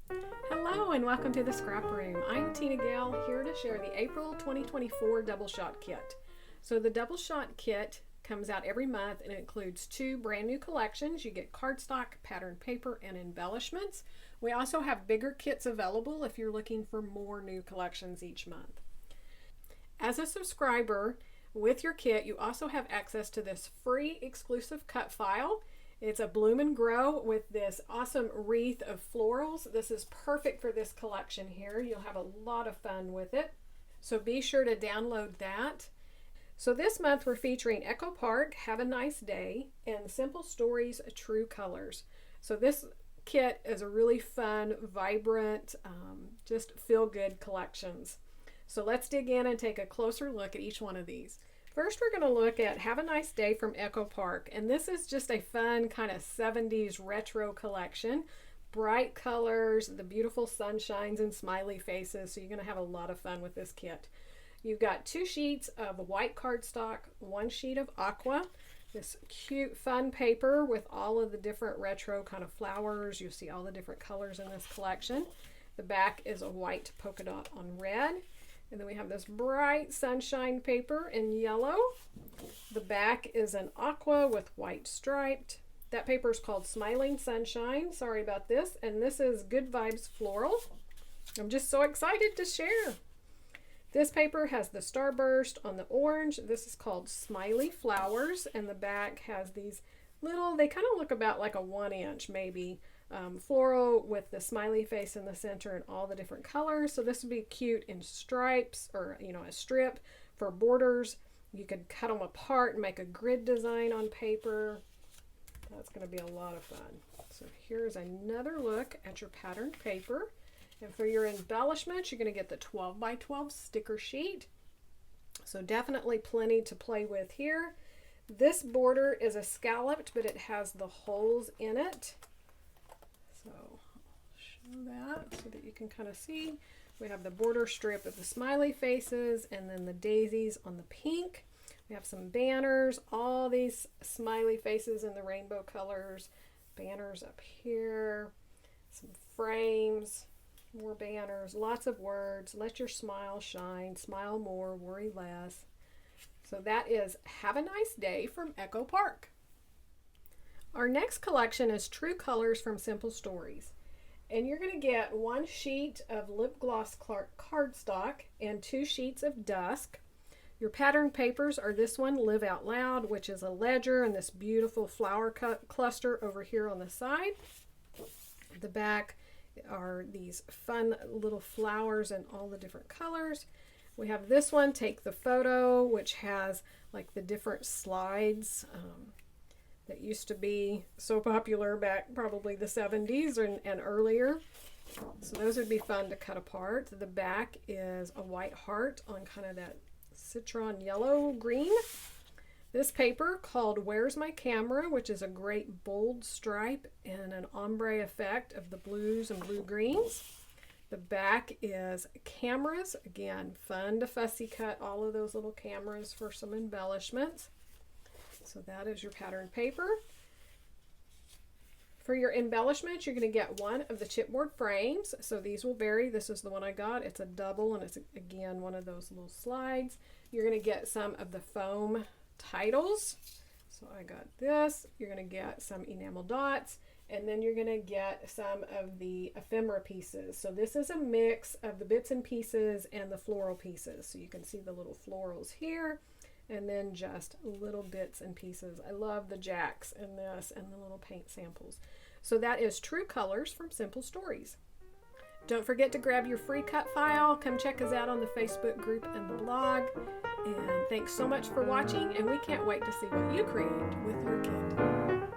Hello and welcome to the Scrap Room. I'm Tina Gale here to share the April 2024 Double Shot Kit. So the Double Shot Kit comes out every month and it includes 2 brand new collections. You get cardstock, patterned paper, and embellishments. We also have bigger kits available if you're looking for more new collections each month. As a subscriber with your kit, you also have access to this free exclusive cut file. It's a bloom and grow with this awesome wreath of florals. This is perfect for this collection here. You'll have a lot of fun with it. So be sure to download that. So this month we're featuring Echo Park, Have a Nice Day, and Simple Stories, True Colors. So this kit is a really fun, vibrant, just feel-good collections. So let's dig in and take a closer look at each one of these. First, we're going to look at Have a Nice Day from Echo Park, and this is just a fun kind of 70s retro collection. Bright colors, the beautiful sunshines and smiley faces, so you're going to have a lot of fun with this kit. You've got 2 sheets of white cardstock, 1 sheet of aqua, this cute fun paper with all of the different retro kind of flowers. You'll see all the different colors in this collection. The back is a white polka dot on red. And then we have this bright sunshine paper in yellow. The back is an aqua with white striped. That paper is called Smiling Sunshine. Sorry about this. And this is Good Vibes Floral. I'm just so excited to share. This paper has the starburst on the orange. This is called Smiley Flowers. And the back has these little, they kind of look about like a 1-inch maybe. Floral with the smiley face in the center and all the different colors. So this would be cute in stripes or, a strip for borders. You could cut them apart and make a grid design on paper. That's going to be a lot of fun. So here's another look at your patterned paper. And for your embellishments, you're going to get the 12 by 12 sticker sheet. So definitely plenty to play with here. This border is a scalloped, but it has the holes in it. So I'll show that so that you can kind of see. We have the border strip of the smiley faces and then the daisies on the pink. We have some banners, all these smiley faces in the rainbow colors. Banners up here, some frames, more banners, lots of words. Let your smile shine, smile more, worry less. So that is Have a Nice Day from Echo Park. Our next collection is True Colors from Simple Stories. And you're going to get 1 sheet of lip gloss cardstock and 2 sheets of dusk. Your pattern papers are this one, Live Out Loud, which is a ledger, and this beautiful flower cluster over here on the side. The back are these fun little flowers in all the different colors. We have this one, Take the Photo, which has like the different slides that used to be so popular back probably the 70s and earlier. So those would be fun to cut apart. The back is a white heart on kind of that citron yellow green. This paper called Where's My Camera, which is a great bold stripe and an ombre effect of the blues and blue greens. The back is cameras. Again, fun to fussy cut all of those little cameras for some embellishments. So that is your pattern paper. For your embellishments, you're going to get 1 of the chipboard frames. So these will vary. This is the one I got. It's a double and it's again one of those little slides. You're going to get some of the foam titles. So I got this. You're going to get some enamel dots. And then you're going to get some of the ephemera pieces. So this is a mix of the bits and pieces and the floral pieces. So you can see the little florals here. And then just little bits and pieces. I love the jacks in this and the little paint samples. So that is True Colors from Simple Stories. Don't forget to grab your free cut file. Come check us out on the Facebook group and the blog. And thanks so much for watching, and we can't wait to see what you create with your kit.